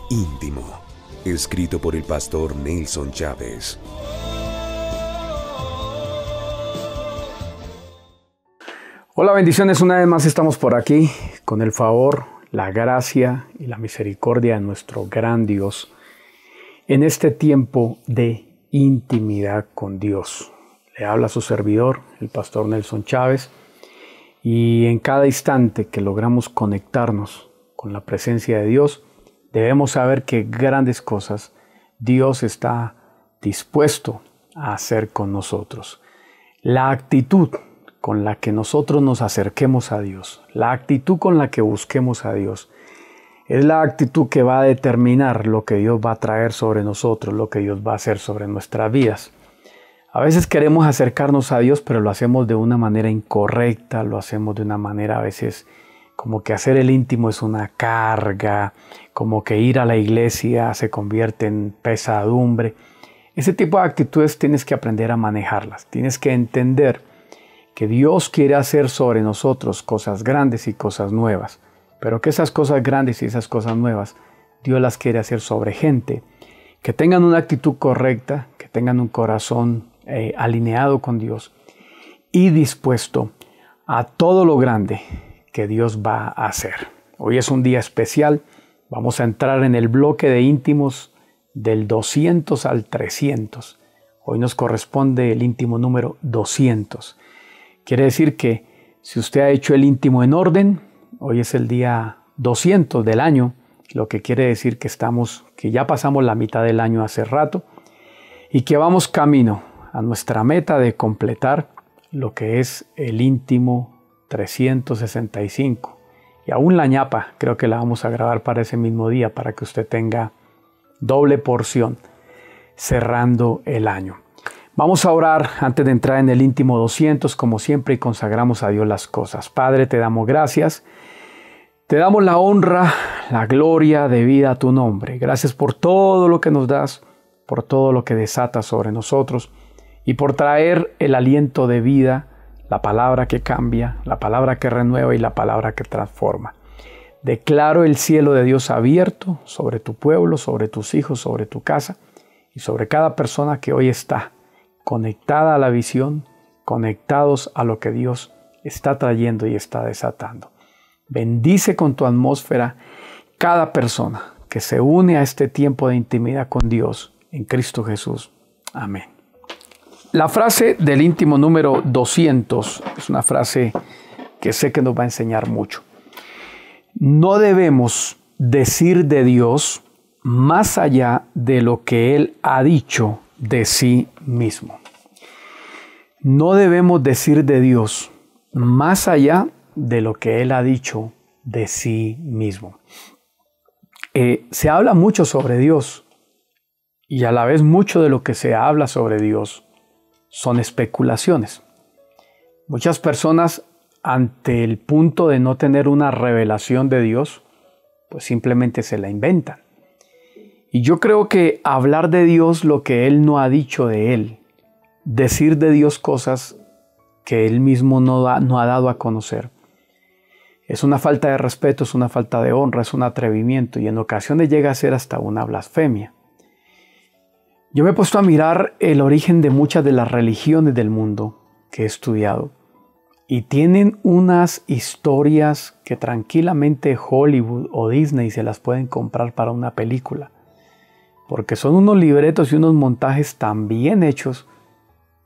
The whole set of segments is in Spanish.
Íntimo, escrito por el pastor Nelson Chávez. Hola, bendiciones. Una vez más estamos por aquí con el favor, la gracia y la misericordia de nuestro gran Dios en este tiempo de intimidad con Dios. Le habla su servidor, el pastor Nelson Chávez, y en cada instante que logramos conectarnos con la presencia de Dios, debemos saber que grandes cosas Dios está dispuesto a hacer con nosotros. La actitud con la que nosotros nos acerquemos a Dios, la actitud con la que busquemos a Dios, es la actitud que va a determinar lo que Dios va a traer sobre nosotros, lo que Dios va a hacer sobre nuestras vidas. A veces queremos acercarnos a Dios, pero lo hacemos de una manera incorrecta, lo hacemos de una manera a veces como que hacer el íntimo es una carga, como que ir a la iglesia se convierte en pesadumbre. Ese tipo de actitudes tienes que aprender a manejarlas. Tienes que entender que Dios quiere hacer sobre nosotros cosas grandes y cosas nuevas, pero que esas cosas grandes y esas cosas nuevas, Dios las quiere hacer sobre gente que tengan una actitud correcta, que tengan un corazón alineado con Dios y dispuesto a todo lo grande que Dios va a hacer. Hoy es un día especial. Vamos a entrar en el bloque de íntimos del 200 al 300. Hoy nos corresponde el íntimo número 200. Quiere decir que si usted ha hecho el íntimo en orden, hoy es el día 200 del año, lo que quiere decir que ya pasamos la mitad del año hace rato y que vamos camino a nuestra meta de completar lo que es el íntimo 365. Y aún la ñapa creo que la vamos a grabar para ese mismo día para que usted tenga doble porción cerrando el año. Vamos a orar antes de entrar en el íntimo 200 como siempre y consagramos a Dios las cosas. Padre, te damos gracias. Te damos la honra, la gloria debida a tu nombre. Gracias por todo lo que nos das, por todo lo que desatas sobre nosotros y por traer el aliento de vida, la palabra que cambia, la palabra que renueva y la palabra que transforma. Declaro el cielo de Dios abierto sobre tu pueblo, sobre tus hijos, sobre tu casa y sobre cada persona que hoy está conectada a la visión, conectados a lo que Dios está trayendo y está desatando. Bendice con tu atmósfera cada persona que se une a este tiempo de intimidad con Dios en Cristo Jesús. Amén. La frase del íntimo número 200 es una frase que sé que nos va a enseñar mucho. No debemos decir de Dios más allá de lo que Él ha dicho de sí mismo. No debemos decir de Dios más allá de lo que Él ha dicho de sí mismo. Se habla mucho sobre Dios y a la vez mucho de lo que se habla sobre Dios son especulaciones. Muchas personas ante el punto de no tener una revelación de Dios, pues simplemente se la inventan. Y yo creo que hablar de Dios lo que Él no ha dicho de Él, decir de Dios cosas que Él mismo no ha dado a conocer, es una falta de respeto, es una falta de honra, es un atrevimiento y en ocasiones llega a ser hasta una blasfemia. Yo me he puesto a mirar el origen de muchas de las religiones del mundo que he estudiado y tienen unas historias que tranquilamente Hollywood o Disney se las pueden comprar para una película, porque son unos libretos y unos montajes tan bien hechos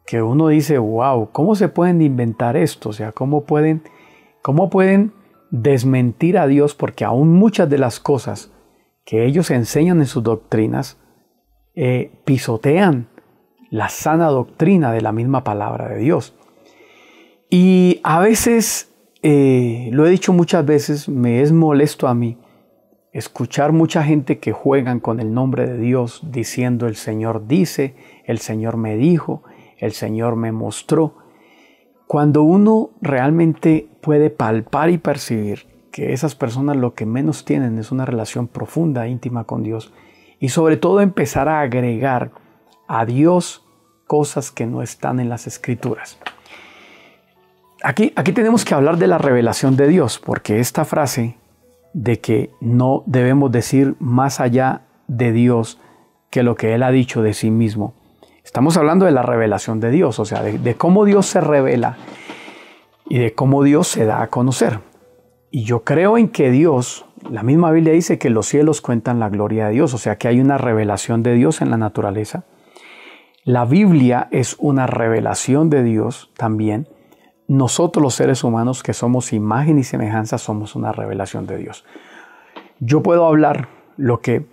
que uno dice, wow, ¿cómo se pueden inventar esto? O sea, ¿cómo pueden desmentir a Dios? Porque aún muchas de las cosas que ellos enseñan en sus doctrinas pisotean la sana doctrina de la misma palabra de Dios. Y a veces, lo he dicho muchas veces, me es molesto a mí escuchar mucha gente que juegan con el nombre de Dios diciendo el Señor dice, el Señor me dijo, el Señor me mostró. Cuando uno realmente puede palpar y percibir que esas personas lo que menos tienen es una relación profunda, íntima con Dios, y sobre todo empezar a agregar a Dios cosas que no están en las Escrituras. Aquí tenemos que hablar de la revelación de Dios, porque esta frase de que no debemos decir más allá de Dios que lo que Él ha dicho de sí mismo. Estamos hablando de la revelación de Dios, o sea, de cómo Dios se revela y de cómo Dios se da a conocer. Y yo creo en que Dios, la misma Biblia dice que los cielos cuentan la gloria de Dios, o sea que hay una revelación de Dios en la naturaleza. La Biblia es una revelación de Dios también. Nosotros los seres humanos que somos imagen y semejanza somos una revelación de Dios. Yo puedo hablar lo que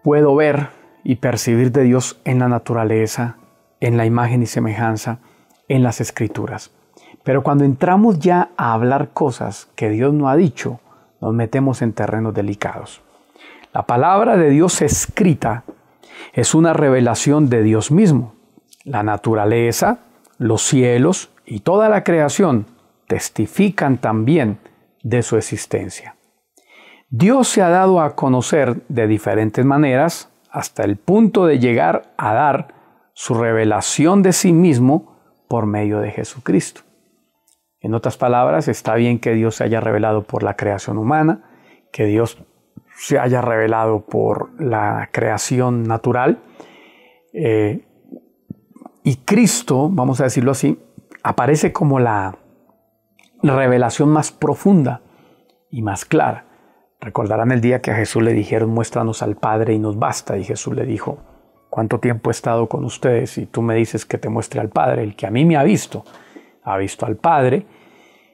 puedo ver y percibir de Dios en la naturaleza, en la imagen y semejanza, en las Escrituras. Pero cuando entramos ya a hablar cosas que Dios no ha dicho, nos metemos en terrenos delicados. La palabra de Dios escrita es una revelación de Dios mismo. La naturaleza, los cielos y toda la creación testifican también de su existencia. Dios se ha dado a conocer de diferentes maneras hasta el punto de llegar a dar su revelación de sí mismo por medio de Jesucristo. En otras palabras, está bien que Dios se haya revelado por la creación humana, que Dios se haya revelado por la creación natural. Y Cristo, vamos a decirlo así, aparece como la revelación más profunda y más clara. Recordarán el día que a Jesús le dijeron, muéstranos al Padre y nos basta. Y Jesús le dijo, ¿cuánto tiempo he estado con ustedes? Y tú me dices que te muestre al Padre. El que a mí me ha visto al Padre.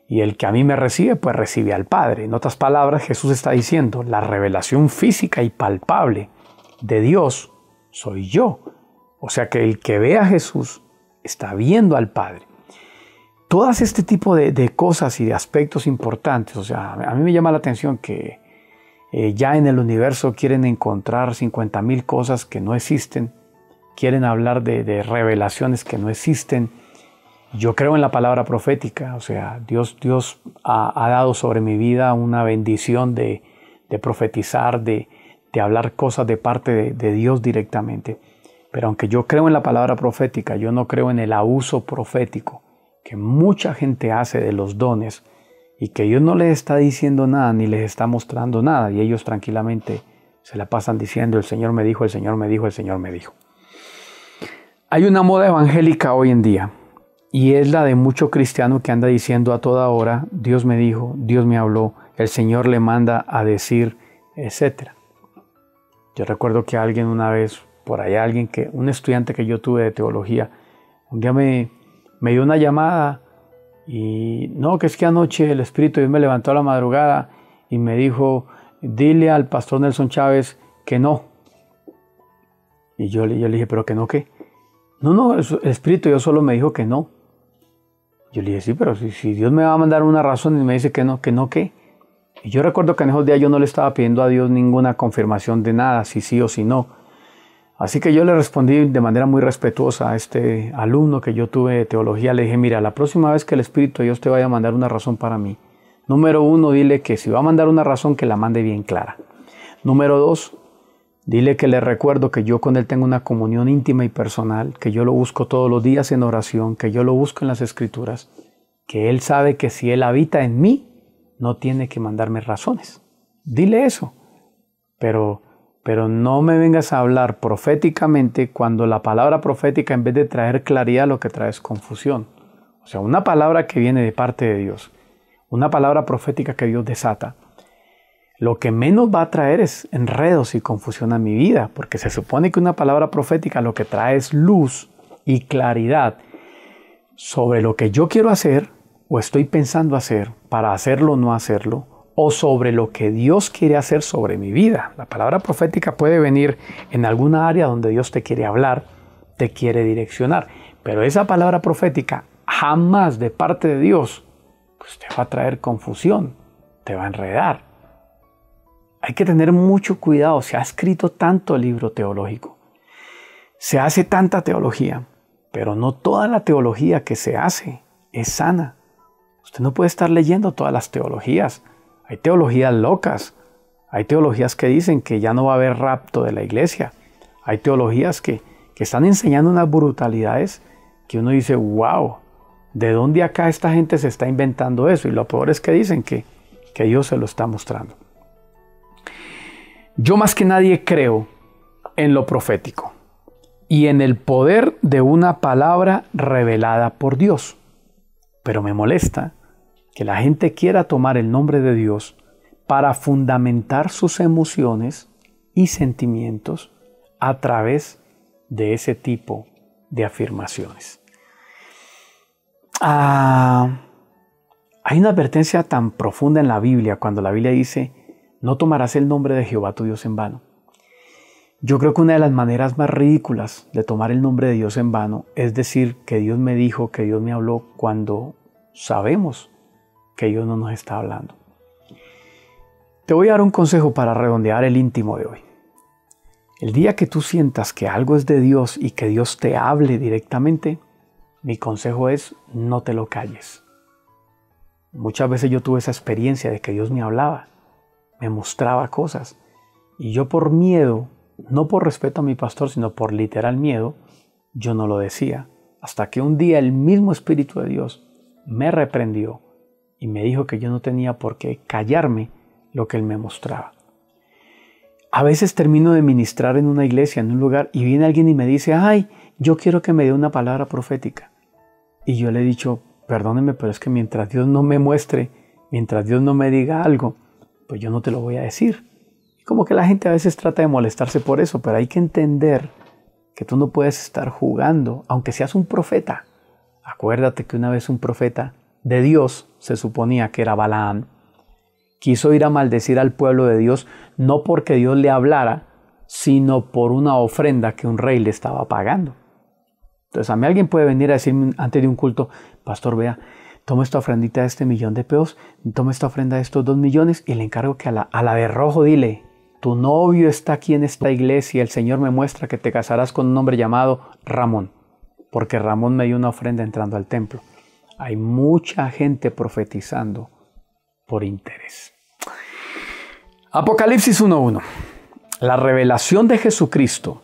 Y el que a mí me recibe, pues recibe al Padre. En otras palabras, Jesús está diciendo, la revelación física y palpable de Dios soy yo. O sea que el que ve a Jesús está viendo al Padre. Todas este tipo de cosas y de aspectos importantes, o sea, a mí me llama la atención que ya en el universo quieren encontrar 50,000 cosas que no existen, quieren hablar de revelaciones que no existen. Yo creo en la palabra profética, o sea, Dios ha dado sobre mi vida una bendición de profetizar, de hablar cosas de parte de Dios directamente. Pero aunque yo creo en la palabra profética, yo no creo en el abuso profético que mucha gente hace de los dones y que Dios no les está diciendo nada ni les está mostrando nada y ellos tranquilamente se la pasan diciendo el Señor me dijo, el Señor me dijo, el Señor me dijo. Hay una moda evangélica hoy en día y es la de mucho cristiano que anda diciendo a toda hora, Dios me dijo, Dios me habló, el Señor le manda a decir, etc. Yo recuerdo que alguien una vez, por ahí un estudiante que yo tuve de teología, un día me dio una llamada y no, que es que anoche el Espíritu de Dios me levantó a la madrugada y me dijo, dile al pastor Nelson Chávez que no. Y yo le dije, ¿pero que no qué? No, el Espíritu de Dios solo me dijo que no. Yo le dije, sí, pero si Dios me va a mandar una razón y me dice que no ¿qué? Y yo recuerdo que en esos días yo no le estaba pidiendo a Dios ninguna confirmación de nada, si sí o si no. Así que yo le respondí de manera muy respetuosa a este alumno que yo tuve de teología. Le dije, mira, la próxima vez que el Espíritu de Dios te vaya a mandar una razón para mí, número 1, dile que si va a mandar una razón, que la mande bien clara. Número 2, dile que le recuerdo que yo con Él tengo una comunión íntima y personal, que yo lo busco todos los días en oración, que yo lo busco en las Escrituras, que Él sabe que si Él habita en mí, no tiene que mandarme razones. Dile eso, pero no me vengas a hablar proféticamente cuando la palabra profética en vez de traer claridad lo que trae es confusión. O sea, una palabra que viene de parte de Dios, una palabra profética que Dios desata, lo que menos va a traer es enredos y confusión a mi vida, porque se supone que una palabra profética lo que trae es luz y claridad sobre lo que yo quiero hacer o estoy pensando hacer para hacerlo o no hacerlo, o sobre lo que Dios quiere hacer sobre mi vida. La palabra profética puede venir en alguna área donde Dios te quiere hablar, te quiere direccionar, pero esa palabra profética jamás de parte de Dios pues te va a traer confusión, te va a enredar. Hay que tener mucho cuidado, se ha escrito tanto libro teológico, se hace tanta teología, pero no toda la teología que se hace es sana. Usted no puede estar leyendo todas las teologías. Hay teologías locas, hay teologías que dicen que ya no va a haber rapto de la iglesia, hay teologías que están enseñando unas brutalidades que uno dice, wow, ¿de dónde acá esta gente se está inventando eso? Y lo peor es que dicen que Dios se lo está mostrando. Yo más que nadie creo en lo profético y en el poder de una palabra revelada por Dios. Pero me molesta que la gente quiera tomar el nombre de Dios para fundamentar sus emociones y sentimientos a través de ese tipo de afirmaciones. Hay una advertencia tan profunda en la Biblia cuando la Biblia dice: no tomarás el nombre de Jehová tu Dios en vano. Yo creo que una de las maneras más ridículas de tomar el nombre de Dios en vano es decir que Dios me dijo, que Dios me habló, cuando sabemos que Dios no nos está hablando. Te voy a dar un consejo para redondear el íntimo de hoy. El día que tú sientas que algo es de Dios y que Dios te hable directamente, mi consejo es: no te lo calles. Muchas veces yo tuve esa experiencia de que Dios me hablaba, me mostraba cosas, y yo por miedo, no por respeto a mi pastor, sino por literal miedo, yo no lo decía. Hasta que un día el mismo Espíritu de Dios me reprendió y me dijo que yo no tenía por qué callarme lo que Él me mostraba. A veces termino de ministrar en una iglesia, en un lugar, y viene alguien y me dice: ay, yo quiero que me dé una palabra profética. Y yo le he dicho: perdóneme, pero es que mientras Dios no me muestre, mientras Dios no me diga algo, pues yo no te lo voy a decir. Y como que la gente a veces trata de molestarse por eso, pero hay que entender que tú no puedes estar jugando, aunque seas un profeta. Acuérdate que una vez un profeta de Dios, se suponía que era Balaam, quiso ir a maldecir al pueblo de Dios, no porque Dios le hablara, sino por una ofrenda que un rey le estaba pagando. Entonces a mí alguien puede venir a decirme antes de un culto: pastor, vea, toma esta ofrendita de este 1,000,000 de pesos, toma esta ofrenda de estos 2 millones, y le encargo que a la de rojo dile: tu novio está aquí en esta iglesia, el Señor me muestra que te casarás con un hombre llamado Ramón, porque Ramón me dio una ofrenda entrando al templo. Hay mucha gente profetizando por interés. Apocalipsis 1:1. La revelación de Jesucristo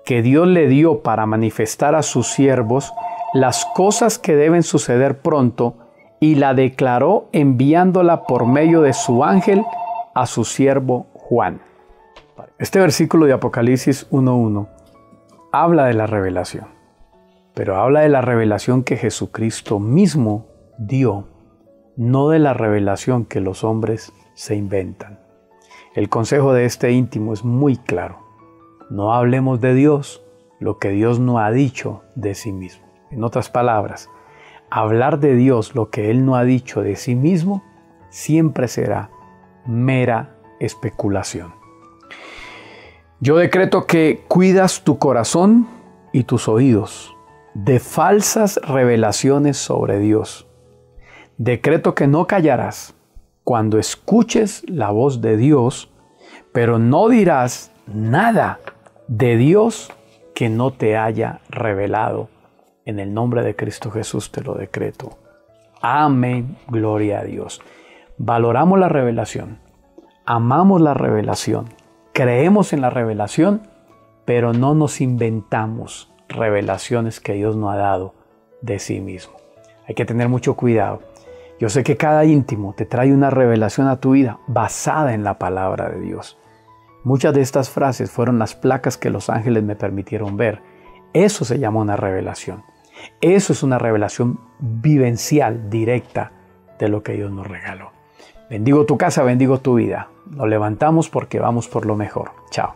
que Dios le dio para manifestar a sus siervos las cosas que deben suceder pronto, y la declaró enviándola por medio de su ángel a su siervo Juan. Este versículo de Apocalipsis 1:1 habla de la revelación, pero habla de la revelación que Jesucristo mismo dio, no de la revelación que los hombres se inventan. El consejo de este íntimo es muy claro: no hablemos de Dios lo que Dios no ha dicho de sí mismo. En otras palabras, hablar de Dios lo que Él no ha dicho de sí mismo siempre será mera especulación. Yo decreto que cuidas tu corazón y tus oídos de falsas revelaciones sobre Dios. Decreto que no callarás cuando escuches la voz de Dios, pero no dirás nada de Dios que no te haya revelado. En el nombre de Cristo Jesús te lo decreto. Amén. Gloria a Dios. Valoramos la revelación, amamos la revelación, creemos en la revelación, pero no nos inventamos revelaciones que Dios no ha dado de sí mismo. Hay que tener mucho cuidado. Yo sé que cada íntimo te trae una revelación a tu vida basada en la palabra de Dios. Muchas de estas frases fueron las placas que los ángeles me permitieron ver. Eso se llama una revelación. Eso es una revelación vivencial, directa, de lo que Dios nos regaló. Bendigo tu casa, bendigo tu vida. Nos levantamos porque vamos por lo mejor. Chao.